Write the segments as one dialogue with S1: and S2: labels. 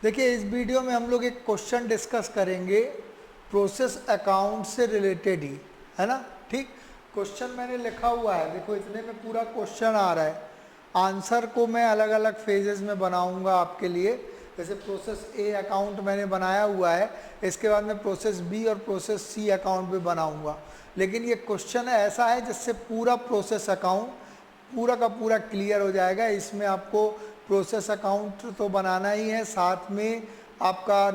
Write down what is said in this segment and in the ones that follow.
S1: देखिए इस वीडियो में हम लोग एक क्वेश्चन डिस्कस करेंगे प्रोसेस अकाउंट से रिलेटेड ही, है ना। ठीक, क्वेश्चन मैंने लिखा हुआ है, देखो इतने में पूरा क्वेश्चन आ रहा है। आंसर को मैं अलग अलग फेजेस में बनाऊंगा आपके लिए। जैसे प्रोसेस ए अकाउंट मैंने बनाया हुआ है, इसके बाद में प्रोसेस बी और प्रोसेस सी अकाउंट भी बनाऊंगा। लेकिन ये क्वेश्चन ऐसा है जिससे पूरा प्रोसेस अकाउंट पूरा का पूरा क्लियर हो जाएगा। इसमें आपको प्रोसेस अकाउंट तो बनाना ही है, साथ में आपका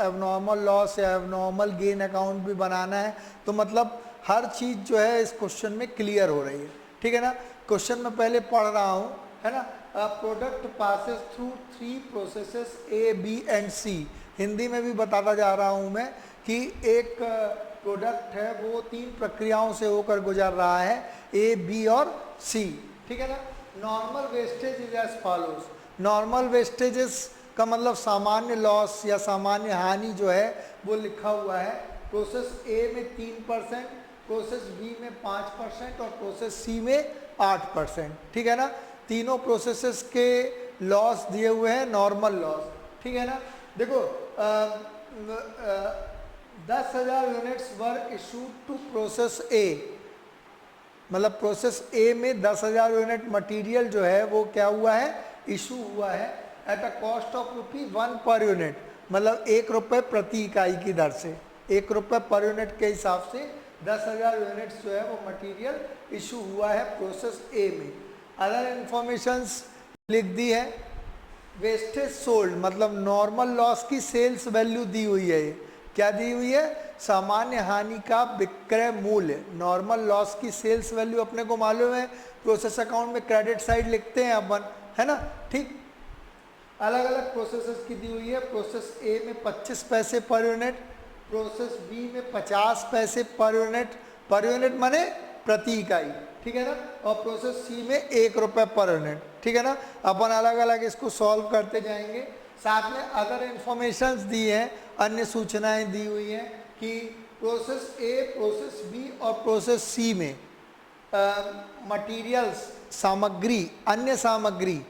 S1: एबनॉर्मल लॉस या एबनॉर्मल गेन अकाउंट भी बनाना है। तो मतलब हर चीज़ जो है इस क्वेश्चन में क्लियर हो रही है, ठीक है ना। क्वेश्चन में पहले पढ़ रहा हूँ, है ना। Product passes through 3 processes A B and C. Hindi में भी बताता जा रहा हूँ मैं कि एक प्रोडक्ट है वो 3 प्रक्रियाओं से होकर गुजर रहा है, ए बी और सी, ठीक है ना। Normal wastage is as follows. Normal wastages का मतलब सामान्य लॉस या सामान्य हानि जो है वो लिखा हुआ है। प्रोसेस ए में 3%, प्रोसेस बी में 5% और प्रोसेस सी में 8%, ठीक है ना। तीनों प्रोसेसेस के लॉस दिए हुए हैं, नॉर्मल लॉस, ठीक है ना। देखो 10,000 units were issued to process a, मतलब प्रोसेस ए में 10,000 यूनिट मटेरियल जो है वो क्या हुआ है, इशू हुआ है at a cost of ₹1 per unit, मतलब ₹1 प्रति इकाई की दर से, ₹1 पर यूनिट के हिसाब से 10,000 यूनिट्स जो है वो मटेरियल इशू हुआ है प्रोसेस ए में। अदर इंफॉर्मेशंस लिख दी है। वेस्टेज सोल्ड मतलब नॉर्मल लॉस की सेल्स वैल्यू दी हुई है। ये क्या दी हुई है, सामान्य हानि का विक्रय मूल्य। नॉर्मल लॉस की सेल्स वैल्यू अपने को मालूम है, प्रोसेस अकाउंट में क्रेडिट साइड लिखते हैं अपन, है ना। ठीक, अलग अलग प्रोसेसेस की दी हुई है। प्रोसेस ए में 25 पैसे पर यूनिट, प्रोसेस बी में 50 पैसे पर यूनिट माने प्रति इकाई, ठीक है ना। और प्रोसेस सी में ₹1 पर यूनिट, ठीक है ना। अपन अलग अलग इसको सॉल्व करते जाएंगे। साथ में अदर इंफॉर्मेशंस दी हैं, अन्य सूचनाएं दी हुई हैं कि प्रोसेस ए, प्रोसेस बी और प्रोसेस सी में मटेरियल्स सामग्री, अन्य सामग्री,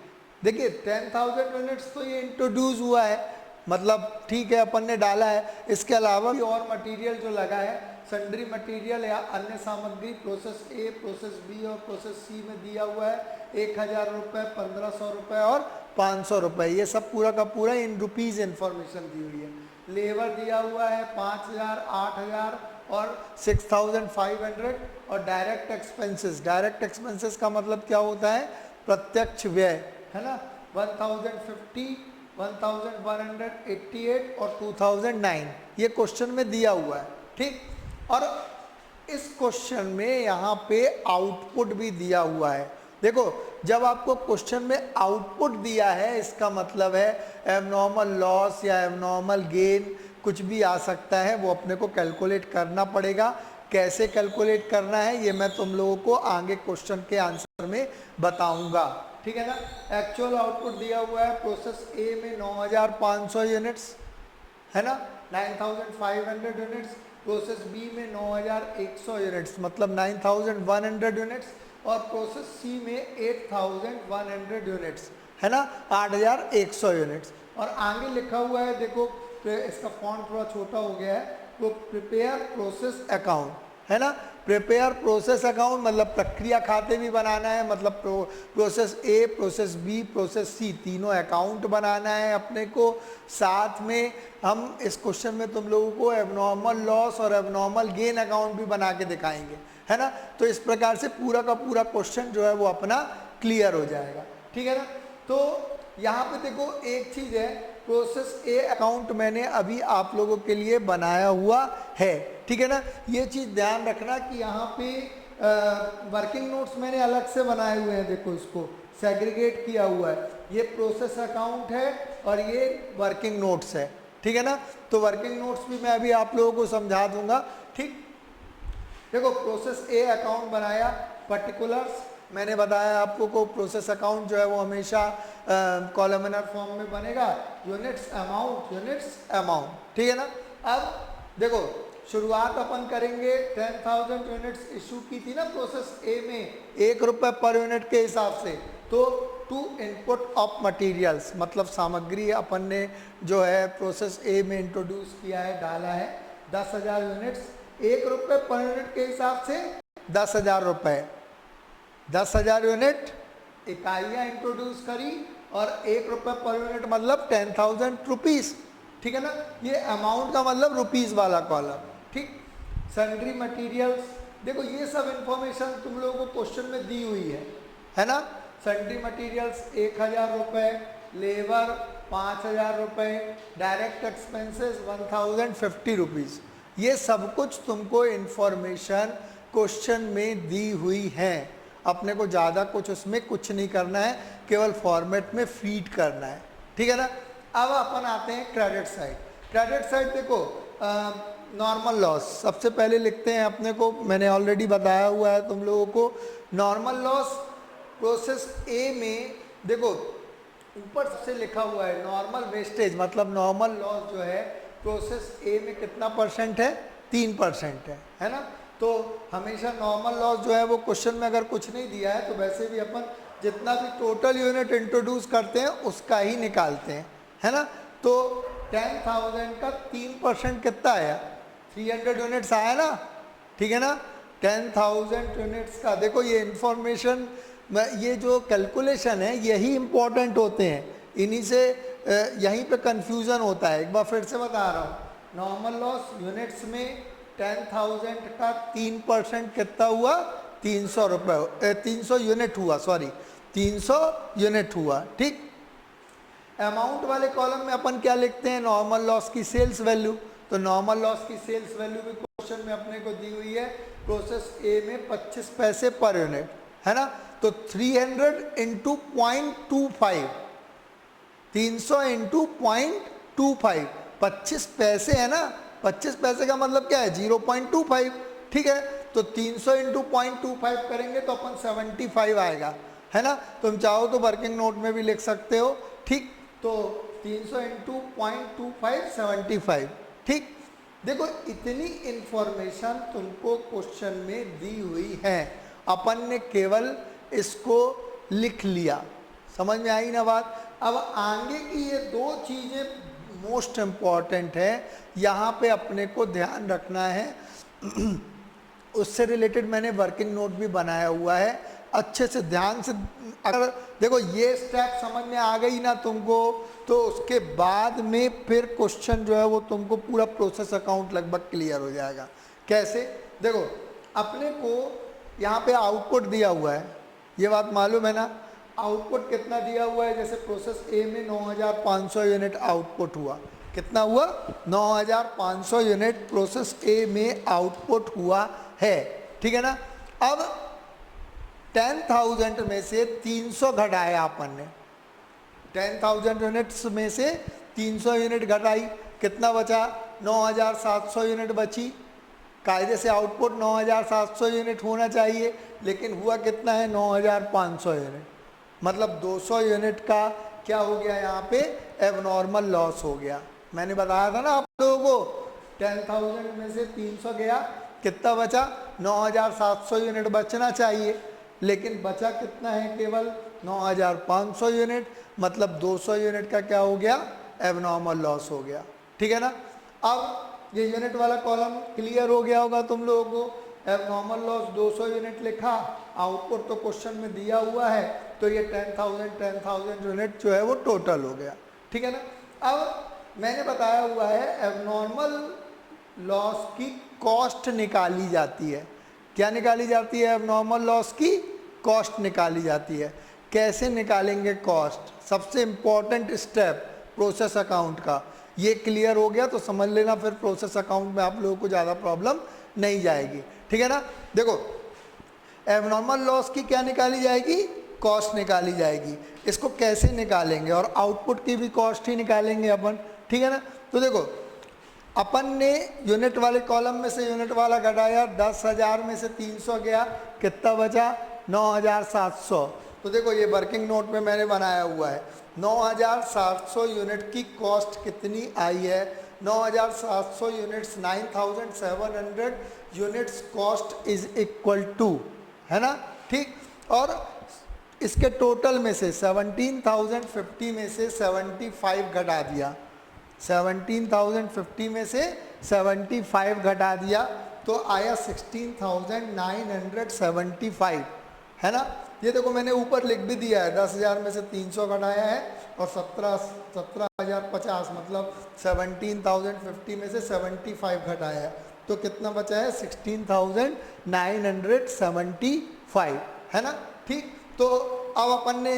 S1: देखिए 10,000 यूनिट्स तो ये इंट्रोड्यूस हुआ है, मतलब ठीक है अपन ने डाला है। इसके अलावा भी और मटेरियल जो लगा है, सन्ड्री मटेरियल या अन्य सामग्री प्रोसेस ए, प्रोसेस बी और प्रोसेस सी में दिया हुआ है। 1,000 रुपये, 1,500 रुपये और 500 रुपये, ये सब पूरा का पूरा इन रुपीज़ इंफॉर्मेशन दी हुई है। लेबर दिया हुआ है 5,000, 8,000 और 6,500। और डायरेक्ट एक्सपेंसेस, डायरेक्ट एक्सपेंसेस का मतलब क्या होता है, प्रत्यक्ष व्यय, है ना। 1,050, 1,188 और 2,009 ये क्वेश्चन में दिया हुआ है, ठीक। और इस क्वेश्चन में यहाँ पे आउटपुट भी दिया हुआ है। देखो जब आपको क्वेश्चन में आउटपुट दिया है, इसका मतलब है एबनॉर्मल लॉस या एबनॉर्मल गेन कुछ भी आ सकता है, वो अपने को कैलकुलेट करना पड़ेगा। कैसे कैलकुलेट करना है ये मैं तुम लोगों को आगे क्वेश्चन के आंसर में बताऊंगा, ठीक है ना। एक्चुअल आउटपुट दिया हुआ है प्रोसेस ए में 9,500 यूनिट्स, है ना, 9,500 यूनिट्स। प्रोसेस बी में 9,100 यूनिट्स मतलब 9,100 यूनिट्स। और प्रोसेस सी में 8,100 यूनिट्स, है ना, 8,100 यूनिट्स। और आगे लिखा हुआ है, देखो इसका फॉन्ट थोड़ा छोटा हो गया है, वो प्रिपेयर प्रोसेस अकाउंट, है ना। प्रिपेयर प्रोसेस अकाउंट मतलब प्रक्रिया खाते भी बनाना है, मतलब process A, process B, process C तीनों अकाउंट बनाना है अपने को। साथ में हम इस क्वेश्चन में तुम लोगों को एबनॉर्मल लॉस और एबनॉर्मल गेन अकाउंट भी बना के दिखाएंगे, है ना। तो इस प्रकार से पूरा का पूरा क्वेश्चन जो है वो अपना क्लियर हो जाएगा, ठीक है ना। तो यहाँ पे देखो एक चीज़ है, प्रोसेस ए अकाउंट मैंने अभी आप लोगों के लिए बनाया हुआ है, ठीक है ना। ये चीज़ ध्यान रखना कि यहाँ पे वर्किंग नोट्स मैंने अलग से बनाए हुए हैं, देखो इसको सेग्रीगेट किया हुआ है। ये प्रोसेस अकाउंट है और ये वर्किंग नोट्स है, ठीक है ना। तो वर्किंग नोट्स भी मैं अभी आप लोगों को समझा दूंगा, ठीक। देखो प्रोसेस ए अकाउंट बनाया, पर्टिकुलर्स मैंने बताया आपको को प्रोसेस अकाउंट जो है वो हमेशा कॉलमनर फॉर्म में बनेगा, यूनिट्स अमाउंट, ठीक है ना। अब देखो शुरुआत अपन करेंगे 10,000 यूनिट्स इशू की थी ना प्रोसेस ए में, ₹1 पर यूनिट के हिसाब से। तो टू इनपुट ऑफ मटेरियल्स, मतलब सामग्री अपन ने जो है प्रोसेस ए में इंट्रोड्यूस किया है, डाला है 10,000 यूनिट्स, 1 रुपये पर यूनिट के हिसाब से 10,000 रुपये, 10,000 यूनिट इकाइयाँ इंट्रोड्यूस करी और 1 रुपये पर यूनिट मतलब 10,000 रुपीज़, ठीक है ना। ये अमाउंट का मतलब रुपीज़ वाला कॉलम, ठीक। सन्ड्री मटेरियल्स, देखो ये सब इंफॉर्मेशन तुम लोगों को क्वेश्चन में दी हुई है ना। सन्ड्री मटेरियल्स 1,000 रुपये, लेबर 5,000 रुपये, डायरेक्ट एक्सपेंसेस 1,050 रुपीज़, ये सब कुछ तुमको इंफॉर्मेशन क्वेश्चन में दी हुई है। अपने को ज़्यादा कुछ उसमें कुछ नहीं करना है, केवल फॉर्मेट में फीड करना है, ठीक है ना। अब अपन आते हैं क्रेडिट साइड। क्रेडिट साइड देखो, नॉर्मल लॉस सबसे पहले लिखते हैं अपने को, मैंने ऑलरेडी बताया हुआ है तुम लोगों को। नॉर्मल लॉस प्रोसेस ए में देखो ऊपर से लिखा हुआ है नॉर्मल वेस्टेज, मतलब नॉर्मल लॉस जो है प्रोसेस ए में कितना परसेंट है, 3% है ना। तो हमेशा नॉर्मल लॉस जो है वो क्वेश्चन में अगर कुछ नहीं दिया है तो वैसे भी अपन जितना भी टोटल यूनिट इंट्रोड्यूस करते हैं उसका ही निकालते हैं, है ना। तो 10,000 का 3% कितना आया, 300 यूनिट्स आया ना, ठीक है ना। 10,000 यूनिट्स का देखो ये इंफॉर्मेशन, ये जो कैलकुलेशन है यही इम्पोर्टेंट होते हैं, इन्हीं से यहीं पे कंफ्यूजन होता है। एक बार फिर से बता रहा हूँ, नॉर्मल लॉस यूनिट्स में 10,000 का 3% कितना हुआ, 300 रुपये, 300 यूनिट हुआ, सॉरी 300 यूनिट हुआ, ठीक। अमाउंट वाले कॉलम में अपन क्या लिखते हैं, नॉर्मल लॉस की सेल्स वैल्यू। तो नॉर्मल लॉस की सेल्स वैल्यू भी क्वेश्चन में अपने को दी हुई है प्रोसेस ए में 25 पैसे पर यूनिट, है ना। तो 300 इंटू 0.25, 300 इंटू 0.25, 25 पैसे है ना, 25 पैसे का मतलब क्या है, 0.25, ठीक है। तो 300 इंटू 0.25 करेंगे तो अपन 75 आएगा, है ना। तुम चाहो तो वर्किंग नोट में भी लिख सकते हो, ठीक। तो 300 इंटू 0.25 75, ठीक। देखो इतनी इंफॉर्मेशन तुमको क्वेश्चन में दी हुई है, अपन ने केवल इसको लिख लिया, समझ में आई ना बात। अब आगे की ये 2 चीज़ें मोस्ट इम्पॉर्टेंट है, यहाँ पे अपने को ध्यान रखना है। उससे रिलेटेड मैंने वर्किंग नोट भी बनाया हुआ है, अच्छे से ध्यान से अगर देखो ये स्टेप समझ में आ गई ना तुमको, तो उसके बाद में फिर क्वेश्चन जो है वो तुमको पूरा प्रोसेस अकाउंट लगभग क्लियर हो जाएगा। कैसे, देखो अपने को यहाँ पे आउटपुट दिया हुआ है, ये बात मालूम है ना। आउटपुट कितना दिया हुआ है, जैसे प्रोसेस ए में 9,500 यूनिट आउटपुट हुआ, कितना हुआ, 9,500 यूनिट प्रोसेस ए में आउटपुट हुआ है, ठीक है ना। अब 10,000 में से 300 घटाया अपन ने, 10,000 यूनिट्स में से 300 यूनिट घटाई, कितना बचा, 9,700 यूनिट बची। कायदे से आउटपुट 9,700 यूनिट होना चाहिए, लेकिन हुआ कितना है, 9,500 यूनिट, मतलब 200 यूनिट का क्या हो गया यहाँ पे, एबनॉर्मल लॉस हो गया। मैंने बताया था ना आप लोगों को, 10,000 में से 300 गया, कितना बचा, 9,700 यूनिट बचना चाहिए, लेकिन बचा कितना है, केवल 9,500 यूनिट, मतलब 200 यूनिट का क्या हो गया, एबनॉर्मल लॉस हो गया, ठीक है ना। अब ये यूनिट वाला कॉलम क्लियर हो गया होगा तुम लोगों को। एबनॉर्मल लॉस 200 यूनिट लिखा, आउटपुट तो क्वेश्चन में दिया हुआ है, तो ये 10,000 यूनिट जो है वो टोटल हो गया, ठीक है ना। अब मैंने बताया हुआ है एबनॉर्मल लॉस की कॉस्ट निकाली जाती है। क्या निकाली जाती है, एबनॉर्मल लॉस की कॉस्ट निकाली जाती है। कैसे निकालेंगे कॉस्ट, सबसे इम्पॉर्टेंट स्टेप प्रोसेस अकाउंट का, ये क्लियर हो गया तो समझ लेना, फिर प्रोसेस अकाउंट में आप लोगों को ज़्यादा प्रॉब्लम नहीं जाएगी, ठीक है ना। देखो एबनॉर्मल लॉस की क्या निकाली जाएगी, कॉस्ट निकाली जाएगी। इसको कैसे निकालेंगे, और आउटपुट की भी कॉस्ट ही निकालेंगे अपन, ठीक है ना। तो देखो अपन ने यूनिट वाले कॉलम में से यूनिट वाला घटाया, 10,000 में से 300 गया, कितना बचा, 9,700। तो देखो ये वर्किंग नोट में मैंने बनाया हुआ है, 9,700 यूनिट की कॉस्ट कितनी आई है, 9,700 units 9,700 units cost is equal to, है ना, ठीक। और इसके टोटल में से 17,050 में से 75 घटा दिया, 17,050 में से 75 घटा दिया तो आया 16,975, है ना। ये देखो मैंने ऊपर लिख भी दिया है, 10,000 में से 300 घटाया है और 17,050 मतलब 17,050 में से 75 घटाया है तो कितना बचा है 16,975, है ना। ठीक, तो अब अपन ने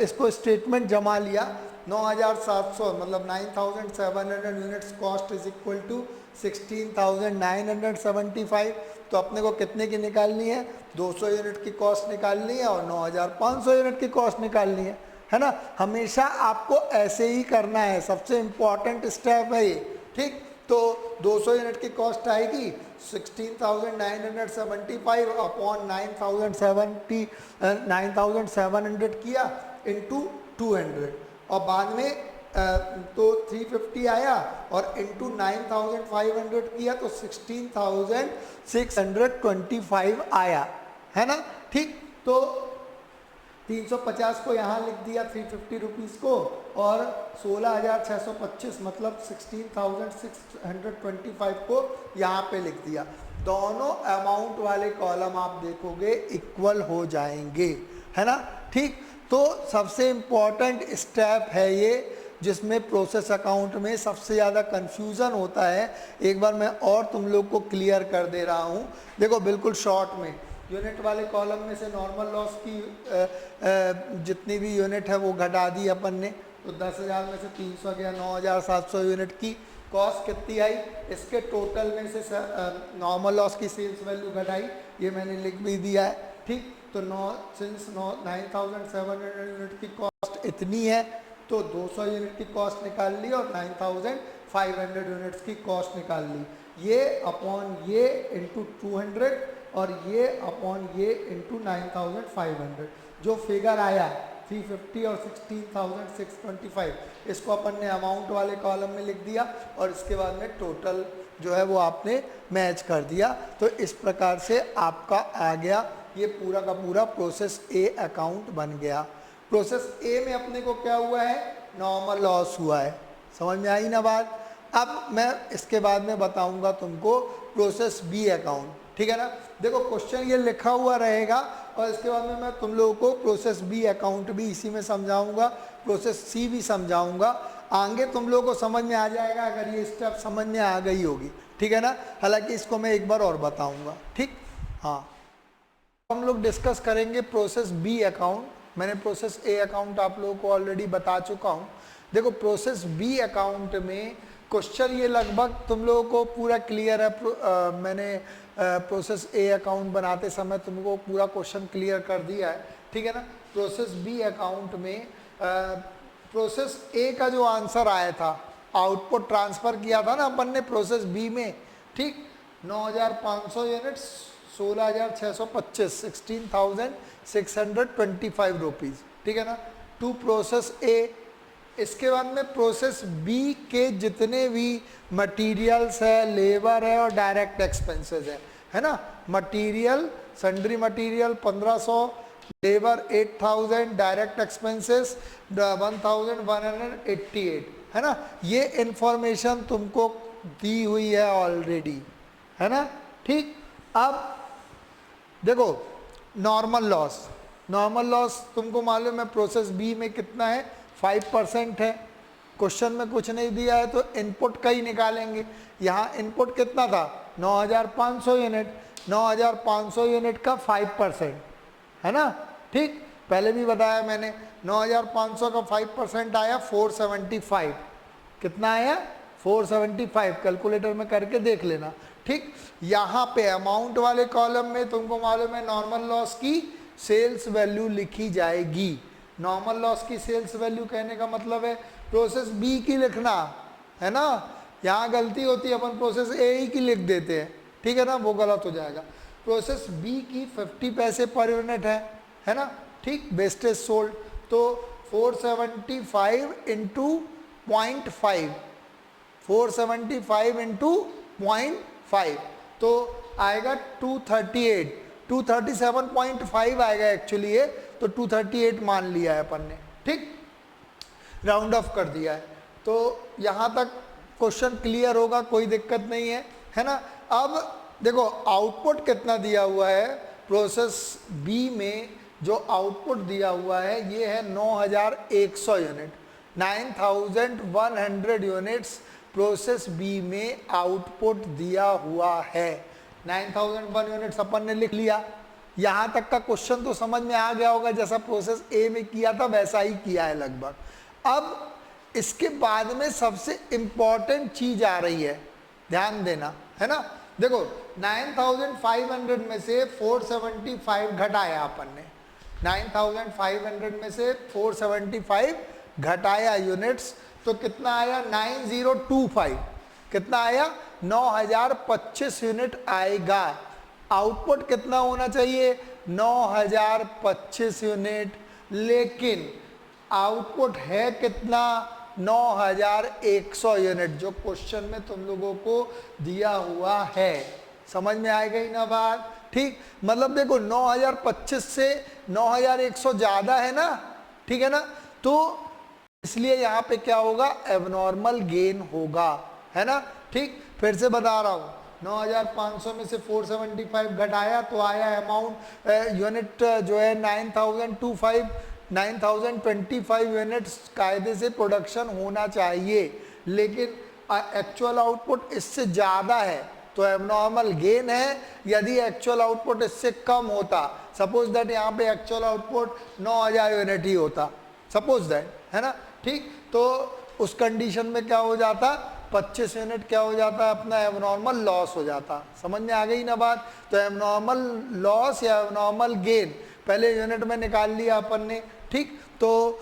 S1: इसको स्टेटमेंट जमा लिया, 9,700 मतलब 9,700 units cost is equal to 16,975। तो अपने को कितने की निकालनी है, 200 यूनिट की कॉस्ट निकालनी है और 9,500 यूनिट की कॉस्ट निकालनी है ना। हमेशा आपको ऐसे ही करना है, सबसे इम्पॉर्टेंट स्टेप है ये। ठीक, तो 200 यूनिट की कॉस्ट आएगी 16,975 अपॉन 9,700 किया इंटू 200 और बाद में तो 350 आया और इंटू 9,500 किया तो 16,625 आया, है ना। ठीक, तो 350 को यहाँ लिख दिया 350 रुपीज़ को और 16,625 मतलब 16,625 को यहाँ पे लिख दिया। दोनों अमाउंट वाले कॉलम आप देखोगे इक्वल हो जाएंगे, है ना। ठीक, तो सबसे इम्पॉर्टेंट स्टेप है ये जिसमें प्रोसेस अकाउंट में सबसे ज़्यादा कंफ्यूजन होता है। एक बार मैं और तुम लोग को क्लियर कर दे रहा हूँ। देखो बिल्कुल शॉर्ट में, यूनिट वाले कॉलम में से नॉर्मल लॉस की जितनी भी यूनिट है वो घटा दी अपन ने, तो 10,000 में से 300 गया, 9,700 यूनिट की कॉस्ट कितनी आई, इसके टोटल में से नॉर्मल लॉस की सेल्स वैल्यू घटाई, ये मैंने लिख भी दिया है। ठीक, तो 9,700 यूनिट की कॉस्ट इतनी है तो 200 यूनिट की कॉस्ट निकाल ली और 9,500 यूनिट्स की कॉस्ट निकाल ली। ये अपॉन ये इंटू 200 और ये अपॉन ये इंटू 9,500, जो फिगर आया 350 और 16,625, इसको अपन ने अमाउंट वाले कॉलम में लिख दिया और इसके बाद में टोटल जो है वो आपने मैच कर दिया। तो इस प्रकार से आपका आ गया ये पूरा का पूरा प्रोसेस ए अकाउंट बन गया। प्रोसेस ए में अपने को क्या हुआ है, नॉर्मल लॉस हुआ है। समझ में आई ना बात। अब मैं इसके बाद में बताऊंगा तुमको प्रोसेस बी अकाउंट, ठीक है ना। देखो क्वेश्चन ये लिखा हुआ रहेगा और इसके बाद में मैं तुम लोगों को प्रोसेस बी अकाउंट भी इसी में समझाऊंगा, प्रोसेस सी भी समझाऊंगा। आगे तुम लोगों को समझ में आ जाएगा अगर ये स्टेप समझ में आ गई होगी, ठीक है ना। हालांकि इसको मैं एक बार और बताऊंगा, ठीक। हाँ, हम लोग डिस्कस करेंगे प्रोसेस बी अकाउंट। मैंने प्रोसेस ए अकाउंट आप लोगों को ऑलरेडी बता चुका हूँ। देखो प्रोसेस बी अकाउंट में क्वेश्चन ये लगभग तुम लोगों को पूरा क्लियर है। मैंने प्रोसेस ए अकाउंट बनाते समय तुमको पूरा क्वेश्चन क्लियर कर दिया है, ठीक है ना। प्रोसेस बी अकाउंट में प्रोसेस ए का जो आंसर आया था, आउटपुट ट्रांसफ़र किया था ना अपन ने प्रोसेस बी में, ठीक, 9,500 यूनिट्स 16,625 16,625 रुपीज़, ठीक है ना, टू प्रोसेस ए। इसके बाद में प्रोसेस बी के जितने भी मटेरियल्स है, लेबर है और डायरेक्ट एक्सपेंसेस है ना। Material, sundry material 1,500, labour 8,000, direct expenses 1,188, है ना। ये इंफॉर्मेशन तुमको दी हुई है ऑलरेडी, है ना, ठीक। अब देखो नॉर्मल लॉस, नॉर्मल लॉस तुमको मालूम है प्रोसेस बी में कितना है, 5% है। क्वेश्चन में कुछ नहीं दिया है तो इनपुट का ही निकालेंगे। यहाँ इनपुट कितना था, 9,500 यूनिट, 9,500 यूनिट का 5%, है ना, ठीक। पहले भी बताया मैंने, 9,500 का 5% आया 475। कितना आया, 475। कैलकुलेटर में करके देख लेना, ठीक। यहाँ पे अमाउंट वाले कॉलम में तुमको मालूम है नॉर्मल लॉस की सेल्स वैल्यू लिखी जाएगी। नॉर्मल लॉस की सेल्स वैल्यू कहने का मतलब है प्रोसेस बी की लिखना, है ना। यहाँ गलती होती है, अपन प्रोसेस ए ही की लिख देते हैं, ठीक है ना, वो गलत हो जाएगा। प्रोसेस बी की 50 पैसे पर यूनिट है ना, ठीक। वेस्टेज सोल्ड तो 475 इंटू 0.5, 475 इंटू 0.5 तो आएगा 238, 237.5 आएगा एक्चुअली ये। तो तो 238 मान लिया है अपन ने, ठीक, राउंड ऑफ कर दिया है। तो यहाँ तक क्वेश्चन क्लियर होगा, कोई दिक्कत नहीं है ना। अब देखो आउटपुट कितना दिया हुआ है प्रोसेस बी में, जो आउटपुट दिया हुआ है ये है 9100 यूनिट, 9100 यूनिट्स प्रोसेस बी में आउटपुट दिया हुआ है। 9001 यूनिट्स अपन ने लिख लिया। यहाँ तक का क्वेश्चन तो समझ में आ गया होगा, जैसा प्रोसेस ए में किया था वैसा ही किया है लगभग। अब इसके बाद में सबसे इंपॉर्टेंट चीज आ रही है, ध्यान देना, है ना। देखो 9500 में से 475 घटाया अपन ने, 9500 में से 475 घटाया यूनिट्स, तो कितना आया 9025, कितना आया 9025 यूनिट आएगा। आउटपुट कितना होना चाहिए 9025 यूनिट, लेकिन आउटपुट है कितना 9100 यूनिट, जो क्वेश्चन में तुम लोगों को दिया हुआ है। समझ में आएगा ही ना बात, ठीक। मतलब देखो 9025 से 9100 ज्यादा है ना, ठीक है ना, तो इसलिए यहाँ पे क्या होगा एबनॉर्मल गेन होगा, है ना, ठीक। फिर से बता रहा हूँ 9500 में से 475 घटाया तो आया अमाउंट यूनिट जो है 9025 यूनिट्स कायदे से प्रोडक्शन होना चाहिए, लेकिन एक्चुअल आउटपुट इससे ज़्यादा है तो एबनॉर्मल गेन है। यदि एक्चुअल आउटपुट इससे कम होता, सपोज दैट यहाँ पे एक्चुअल आउटपुट 9000 यूनिट ही होता, सपोज दैट, है ना, ठीक, तो उस कंडीशन में क्या हो जाता 25 यूनिट क्या हो जाता अपना एबनॉर्मल लॉस हो जाता। समझ में आ गई ना बात। तो एबनॉर्मल लॉस या एबनॉर्मल गेन पहले यूनिट में निकाल लिया अपन ने, ठीक। तो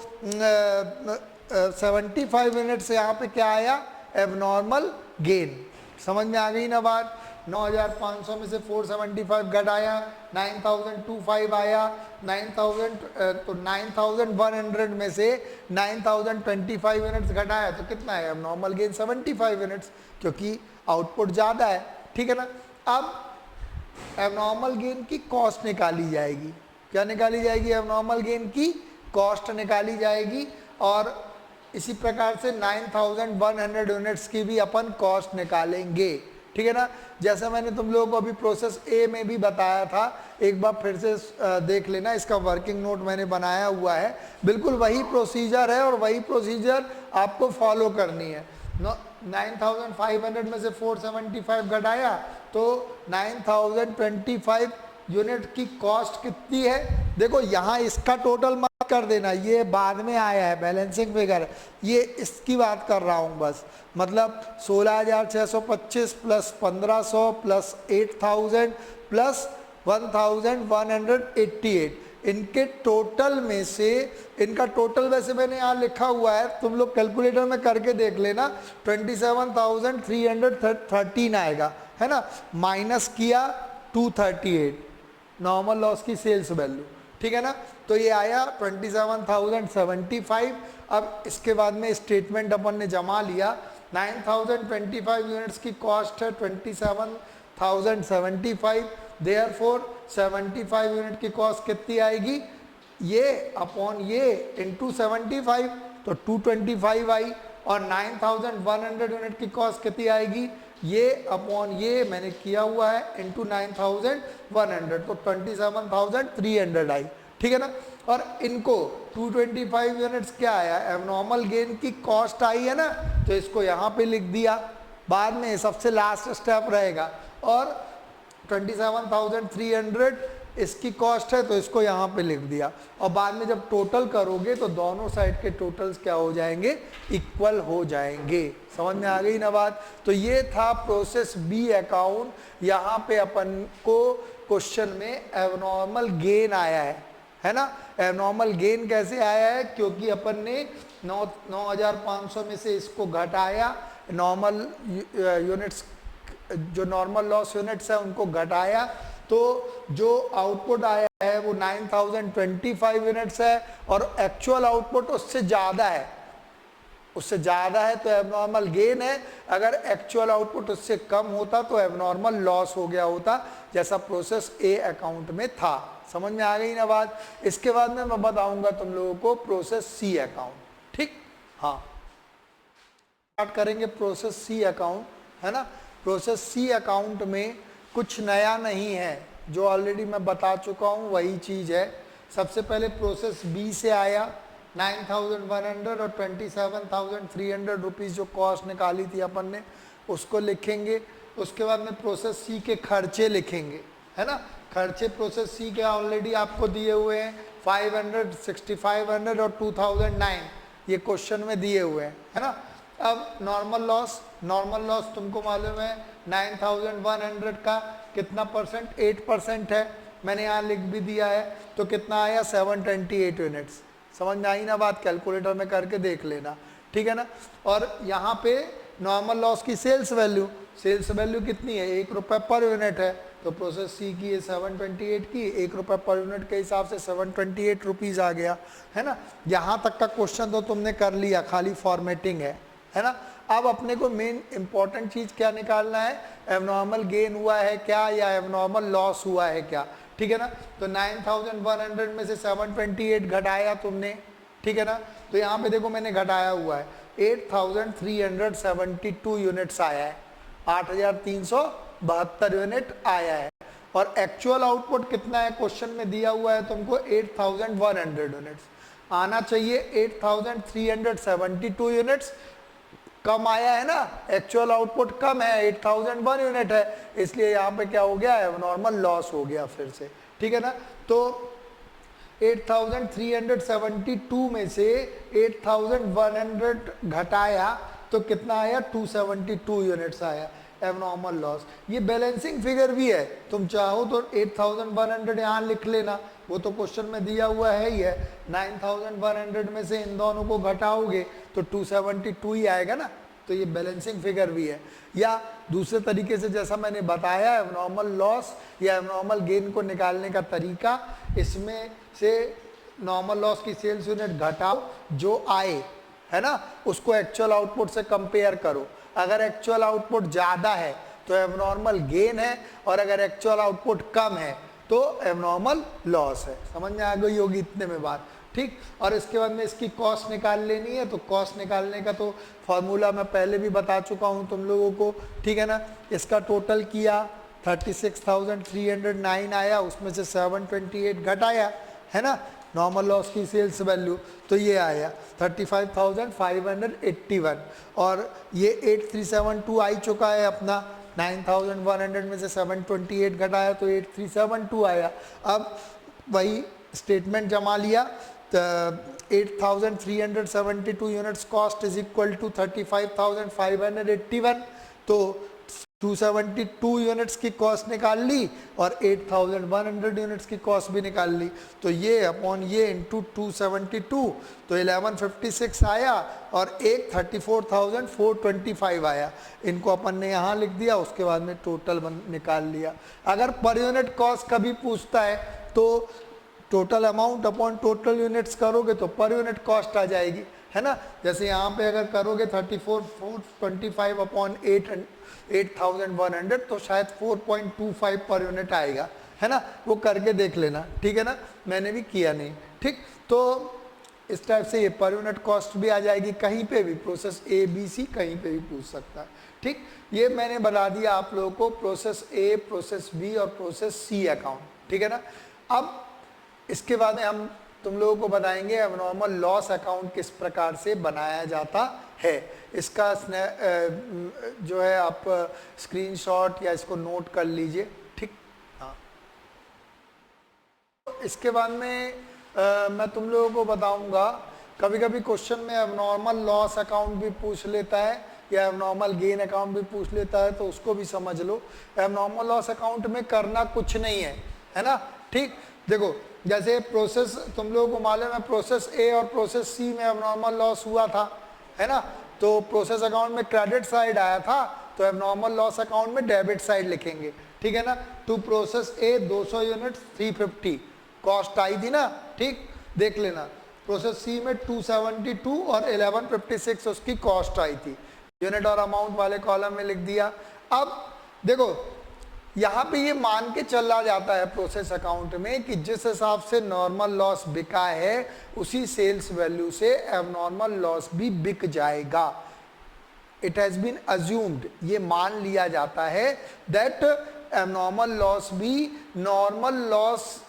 S1: 75 यूनिट से यहाँ पे क्या आया एबनॉर्मल गेन। समझ में आ गई ना बात। 9500 में से 475 घटाया 9025 आया, 9000 तो 9100 में से 9025 यूनिट्स घटाया तो कितना है एबनॉर्मल गेन 75 यूनिट्स, क्योंकि आउटपुट ज़्यादा है, ठीक है ना। अब एबनॉर्मल गेन की कॉस्ट निकाली जाएगी। क्या निकाली जाएगी एबनॉर्मल गेन की कॉस्ट निकाली जाएगी, और इसी प्रकार से 9100 यूनिट्स की भी अपन कॉस्ट निकालेंगे, ठीक है ना। जैसा मैंने तुम लोगों को अभी प्रोसेस ए में भी बताया था, एक बार फिर से देख लेना, इसका वर्किंग नोट मैंने बनाया हुआ है। बिल्कुल वही प्रोसीजर है और वही प्रोसीजर आपको फॉलो करनी है। 9500 में से 475 घटाया तो 9025 यूनिट की कॉस्ट कितनी है। देखो यहाँ इसका टोटल मत कर देना, ये बाद में आया है बैलेंसिंग फिगर, ये इसकी बात कर रहा हूँ बस। मतलब 16625 प्लस 1500 प्लस 8000 प्लस 1188, इनके टोटल में से, इनका टोटल वैसे मैंने यहाँ लिखा हुआ है, तुम लोग कैलकुलेटर में करके देख लेना, 27,313 आएगा, है ना, माइनस किया 238 नॉर्मल लॉस की सेल्स वैल्यू, ठीक है ना। तो ये आया 27,075। अब इसके बाद में स्टेटमेंट अपन ने जमा लिया, 9025 यूनिट्स की कॉस्ट है 27,075, देयरफॉर 75 यूनिट की कॉस्ट कितनी आएगी, ये अपॉन ये इंटू 75 तो 225 आई, और 9100 यूनिट की कॉस्ट कितनी आएगी, ये अपॉन ये मैंने किया हुआ है इंटू 9100 तो 27,300 आई, ठीक है ना। और इनको 225 यूनिट्स क्या आया एबनॉर्मल गेन की कॉस्ट आई है ना, तो इसको यहाँ पे लिख दिया, बाद में सबसे लास्ट स्टेप रहेगा, और 27,300 इसकी कॉस्ट है तो इसको यहाँ पे लिख दिया, और बाद में जब टोटल करोगे तो दोनों साइड के टोटल्स क्या हो जाएंगे इक्वल हो जाएंगे। समझ में आ गई ना बात। तो ये था प्रोसेस बी अकाउंट। यहाँ पे अपन को क्वेश्चन में एबनॉर्मल गेन आया है ना। एबनॉर्मल गेन कैसे आया है, क्योंकि अपन ने 9500 में से इसको घटाया, नॉर्मल यूनिट्स जो नॉर्मल लॉस यूनिट्स है उनको घटाया, तो जो आउटपुट आया है वो 9025 यूनिट्स है, और एक्चुअल आउटपुट उससे ज़्यादा है, उससे ज़्यादा है तो एबनॉर्मल गेन है। अगर एक्चुअल आउटपुट उससे कम होता तो एबनॉर्मल लॉस हो गया होता, जैसा प्रोसेस ए अकाउंट में था। समझ में आ गई ना बात। इसके बाद में मैं बताऊंगा तुम लोगों को प्रोसेस सी अकाउंट, ठीक। हाँ, स्टार्ट करेंगे प्रोसेस सी अकाउंट, है ना। प्रोसेस सी अकाउंट में कुछ नया नहीं है, जो ऑलरेडी मैं बता चुका हूँ वही चीज़ है। सबसे पहले प्रोसेस बी से आया 9,100 और 27,300 रुपीज़ जो कॉस्ट निकाली थी अपन ने, उसको लिखेंगे। उसके बाद में प्रोसेस सी के खर्चे लिखेंगे, है ना। खर्चे प्रोसेस सी के ऑलरेडी आपको दिए हुए हैं 500, 6,500 और 2009, ये क्वेश्चन में दिए हुए हैं, है ना। अब नॉर्मल लॉस तुमको मालूम है 9,100 का कितना परसेंट, 8% है। मैंने यहाँ लिख भी दिया है, तो कितना आया 728 यूनिट्स। समझ में आई ना बात, कैलकुलेटर में करके देख लेना, ठीक है ना। और यहाँ पे नॉर्मल लॉस की सेल्स वैल्यू कितनी है, 1 रुपये पर यूनिट है। तो प्रोसेस सी की 728 की, 1 रुपये पर यूनिट के हिसाब से 728 रुपीज़ आ गया, है ना। यहाँ तक का क्वेश्चन तो तुमने कर लिया, खाली फॉर्मेटिंग है ना। अब अपने को मेन इंपॉर्टेंट चीज़ क्या निकालना है, एबनॉर्मल गेन हुआ है क्या या एबनॉर्मल लॉस हुआ है क्या, ठीक है ना। तो 9,100 में से 728 घटाया तुमने, ठीक है ना। तो यहाँ पे देखो मैंने घटाया हुआ है 8,372 यूनिट्स आया है, 8,372 यूनिट आया है। और एक्चुअल आउटपुट कितना है, क्वेश्चन में दिया हुआ है तुमको 8,100 यूनिट्स आना चाहिए। 8,372 यूनिट्स कम आया है ना, एक्चुअल आउटपुट कम है, 8,001 यूनिट है, इसलिए यहाँ पे क्या हो गया है, नॉर्मल लॉस हो गया फिर से, ठीक है ना। तो 8,372 में से 8,100 घटाया तो कितना आया, 272 यूनिट्स आया एबनॉर्मल लॉस। ये बैलेंसिंग फिगर भी है, तुम चाहो तो 8,100 यहाँ लिख लेना, वो तो क्वेश्चन में दिया हुआ है ही है। 9,100 में से इन दोनों को घटाओगे तो 272 ही आएगा ना, तो ये बैलेंसिंग फिगर भी है। या दूसरे तरीके से जैसा मैंने बताया, एबनॉर्मल लॉस या एबनॉर्मल गेन को निकालने का तरीका, इसमें से नॉर्मल लॉस की सेल्स यूनिट घटाओ, जो आए, है ना, उसको एक्चुअल आउटपुट से कंपेयर करो। अगर एक्चुअल आउटपुट ज़्यादा है तो एबनॉर्मल गेन है, और अगर एक्चुअल आउटपुट कम है तो एबनॉर्मल लॉस है। समझ में आ गई होगी इतने में बात, ठीक। और इसके बाद में इसकी कॉस्ट निकाल लेनी है, तो कॉस्ट निकालने का तो फॉर्मूला मैं पहले भी बता चुका हूँ तुम लोगों को, ठीक है ना। इसका टोटल किया 36,309 आया, उसमें से 728 घटाया, है ना, नॉर्मल लॉस की सेल्स वैल्यू, तो ये आया 35,581। और ये 8,372 आ चुका है अपना, 9,100 में से 728 घटाया तो 8,372 आया। अब वही स्टेटमेंट जमा लिया, 8,372 units cost is equal to 35,581, तो 272 यूनिट्स की कॉस्ट निकाल ली और 8,100 यूनिट्स की कॉस्ट भी निकाल ली, तो ये अपॉन ये इंटू 272, तो 1156 आया और एक 34,425 आया। इनको अपन ने यहाँ लिख दिया, उसके बाद में टोटल निकाल लिया। अगर पर यूनिट कॉस्ट कभी पूछता है तो total amount upon total units करोगे तो पर यूनिट कॉस्ट आ जाएगी, है ना। जैसे यहाँ पे अगर करोगे 34,425 अपॉन 8,100 तो शायद 4.25 पर यूनिट आएगा, है ना। वो करके देख लेना, ठीक है ना, मैंने भी किया नहीं, ठीक। तो इस टाइप से ये पर यूनिट कॉस्ट भी आ जाएगी, कहीं पे भी प्रोसेस ए बी सी कहीं पे भी पूछ सकता है, ठीक। ये मैंने बता दिया आप लोगों को प्रोसेस ए, प्रोसेस बी और प्रोसेस सी अकाउंट, ठीक है ना। अब इसके बाद हम तुम लोगों को बताएंगे एबनॉर्मल लॉस अकाउंट किस प्रकार से बनाया जाता है। इसका जो है आप स्क्रीनशॉट या इसको नोट कर लीजिए, ठीक। हाँ, इसके बाद में मैं तुम लोगों को बताऊंगा, कभी कभी क्वेश्चन में एबनॉर्मल लॉस अकाउंट भी पूछ लेता है या एबनॉर्मल गेन अकाउंट भी पूछ लेता है, तो उसको भी समझ लो। एबनॉर्मल लॉस अकाउंट में करना कुछ नहीं है ना, ठीक। देखो जैसे प्रोसेस तुम लोगों को मालूम है, प्रोसेस ए और प्रोसेस सी में एबनॉर्मल लॉस हुआ था, है ना। तो प्रोसेस अकाउंट में क्रेडिट साइड आया था, तो एबनॉर्मल लॉस अकाउंट में डेबिट साइड लिखेंगे, ठीक है ना। To process A 200 unit 350 cost आई थी ना, ठीक, देख लेना। प्रोसेस सी में 272 और 1156 उसकी कॉस्ट आई थी, यूनिट और अमाउंट वाले कॉलम में लिख दिया। अब देखो यहाँ पे ये मान के चला जाता है प्रोसेस अकाउंट में कि जिस हिसाब से नॉर्मल लॉस बिका है उसी सेल्स वैल्यू से एबनॉर्मल लॉस भी बिक जाएगा। इट हैज बीन अज्यूम्ड, ये मान लिया जाता है दैट एबनॉर्मल लॉस भी नॉर्मल लॉस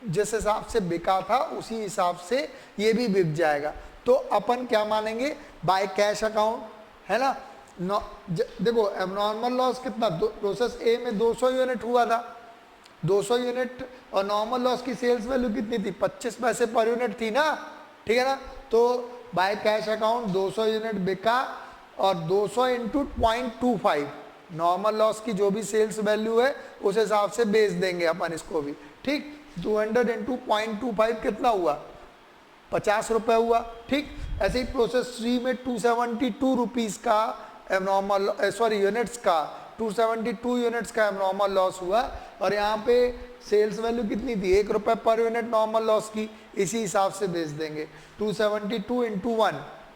S1: जिस हिसाब से बिका था उसी हिसाब से ये भी बिक जाएगा। तो अपन क्या मानेंगे, बाय कैश अकाउंट, है ना। देखो एबनॉर्मल लॉस कितना, प्रोसेस ए में 200 यूनिट हुआ था, 200 यूनिट, और नॉर्मल लॉस की सेल्स वैल्यू कितनी थी, 25 पैसे पर यूनिट थी ना, ठीक है ना। तो बाय कैश अकाउंट 200 यूनिट बिका और 200 इंटू 0.25 नॉर्मल लॉस की जो भी सेल्स वैल्यू है उस हिसाब से बेच देंगे अपन इसको भी, ठीक। 200 इंटू 0.25 कितना हुआ, 50 रुपए हुआ, ठीक। ऐसे ही प्रोसेस 3 में 272 रुपीज का एबनॉर्मल, सॉरी यूनिट्स का 272 यूनिट्स का एबनॉर्मल लॉस हुआ, और यहाँ पे सेल्स वैल्यू कितनी थी, 1 रुपए पर यूनिट नॉर्मल लॉस की, इसी हिसाब से बेच देंगे। 272 इंटू 1,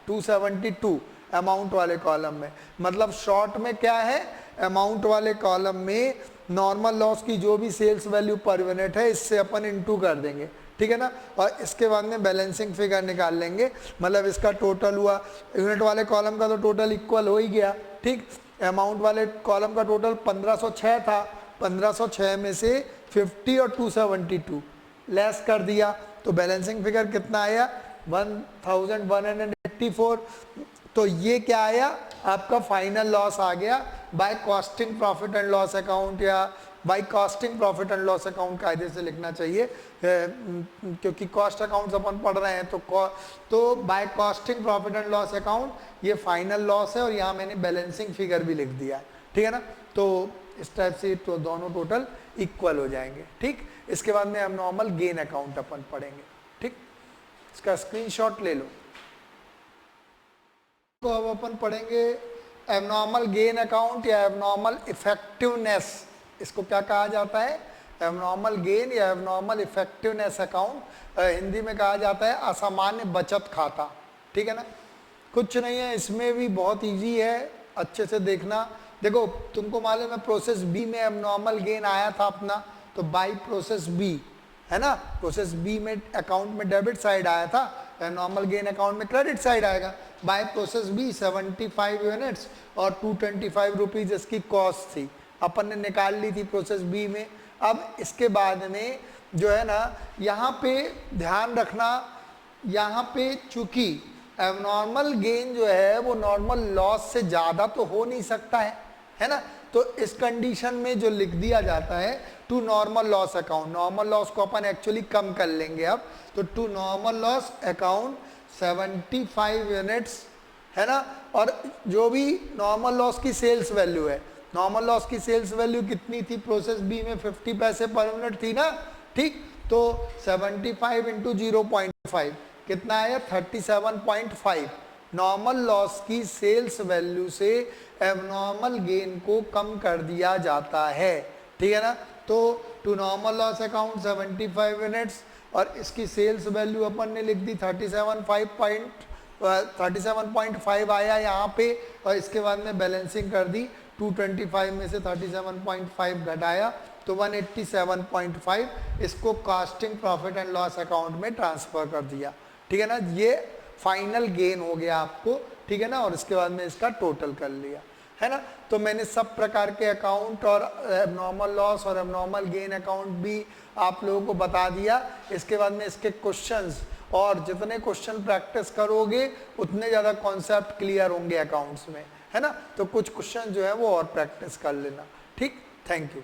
S1: 272 अमाउंट वाले कॉलम में, मतलब शॉर्ट में क्या है, अमाउंट वाले कॉलम में नॉर्मल लॉस की जो भी सेल्स वैल्यू पर यूनिट है इससे अपन इनटू कर देंगे, ठीक है ना। और इसके बाद में बैलेंसिंग फिगर निकाल लेंगे, मतलब इसका टोटल हुआ, यूनिट वाले कॉलम का तो टोटल इक्वल हो ही गया, ठीक। अमाउंट वाले कॉलम का टोटल 1506 था, 1506 में से 50 और 272 लेस कर दिया, तो बैलेंसिंग फिगर कितना आया, 1184। तो ये क्या आया, आपका फाइनल लॉस आ गया by costing profit and loss account, या by costing profit and loss account कायदे से लिखना चाहिए, क्योंकि कॉस्ट अकाउंट्स अपन पढ़ रहे हैं। तो by costing profit and loss account ये फाइनल लॉस है, और यहाँ मैंने बैलेंसिंग फिगर भी लिख दिया है, ठीक है ना। तो इस टाइप से तो दोनों टोटल इक्वल हो जाएंगे, ठीक। इसके बाद में एबनॉर्मल गेन अकाउंट अपन पढ़ेंगे, ठीक। इसका स्क्रीनशॉट ले लो। तो अब अपन पढ़ेंगे एबनॉर्मल गेन अकाउंट या एबनॉर्मल इफेक्टिवनेस, इसको क्या कहा जाता है, एबनॉर्मल गेन या एबनॉर्मल इफेक्टिवनेस अकाउंट, हिंदी में कहा जाता है असामान्य बचत खाता, ठीक है ना। कुछ नहीं है, इसमें भी बहुत इजी है, अच्छे से देखना। देखो तुमको मालूम है प्रोसेस बी में एबनॉर्मल गेन आया था अपना, तो बाई प्रोसेस बी, है ना, प्रोसेस बी में अकाउंट में डेबिट साइड आया था, एबनॉर्मल गेन अकाउंट में क्रेडिट साइड आएगा। बाय प्रोसेस बी 75 यूनिट्स और 225 रुपीज इसकी कॉस्ट थी, अपन ने निकाल ली थी प्रोसेस बी में। अब इसके बाद में जो है ना, यहाँ पे ध्यान रखना, यहाँ पे चूंकि एबनॉर्मल गेन जो है वो नॉर्मल लॉस से ज़्यादा तो हो नहीं सकता है ना। तो इस कंडीशन में जो लिख दिया जाता है to normal loss account, normal loss को अपन एक्चुअली कम कर लेंगे अब, तो to normal loss account 75 units, है ना। और जो भी नॉर्मल लॉस की सेल्स वैल्यू है, नॉर्मल लॉस की सेल्स वैल्यू कितनी थी प्रोसेस बी में, 50 पैसे पर यूनिट थी ना, ठीक। तो 75 इंटू 0.5 कितना आया, 37.5 नॉर्मल लॉस की सेल्स वैल्यू से एबनॉर्मल गेन को कम कर दिया जाता है, ठीक है ना। तो to normal loss account 75 units, और इसकी सेल्स वैल्यू अपन ने लिख दी 37.5 आया यहाँ पे, और इसके बाद में बैलेंसिंग कर दी, 225 में से 37.5 घटाया तो 187.5, इसको casting profit and loss account में ट्रांसफर कर दिया, ठीक है ना। ये फाइनल गेन हो गया आपको, ठीक है ना। और इसके बाद में इसका टोटल कर लिया, है ना। तो मैंने सब प्रकार के अकाउंट और एबनॉर्मल लॉस और एबनॉर्मल गेन अकाउंट भी आप लोगों को बता दिया। इसके बाद में इसके क्वेश्चंस, और जितने क्वेश्चन प्रैक्टिस करोगे उतने ज़्यादा कॉन्सेप्ट क्लियर होंगे अकाउंट्स में, है ना। तो कुछ क्वेश्चन जो है वो और प्रैक्टिस कर लेना, ठीक। Thank you.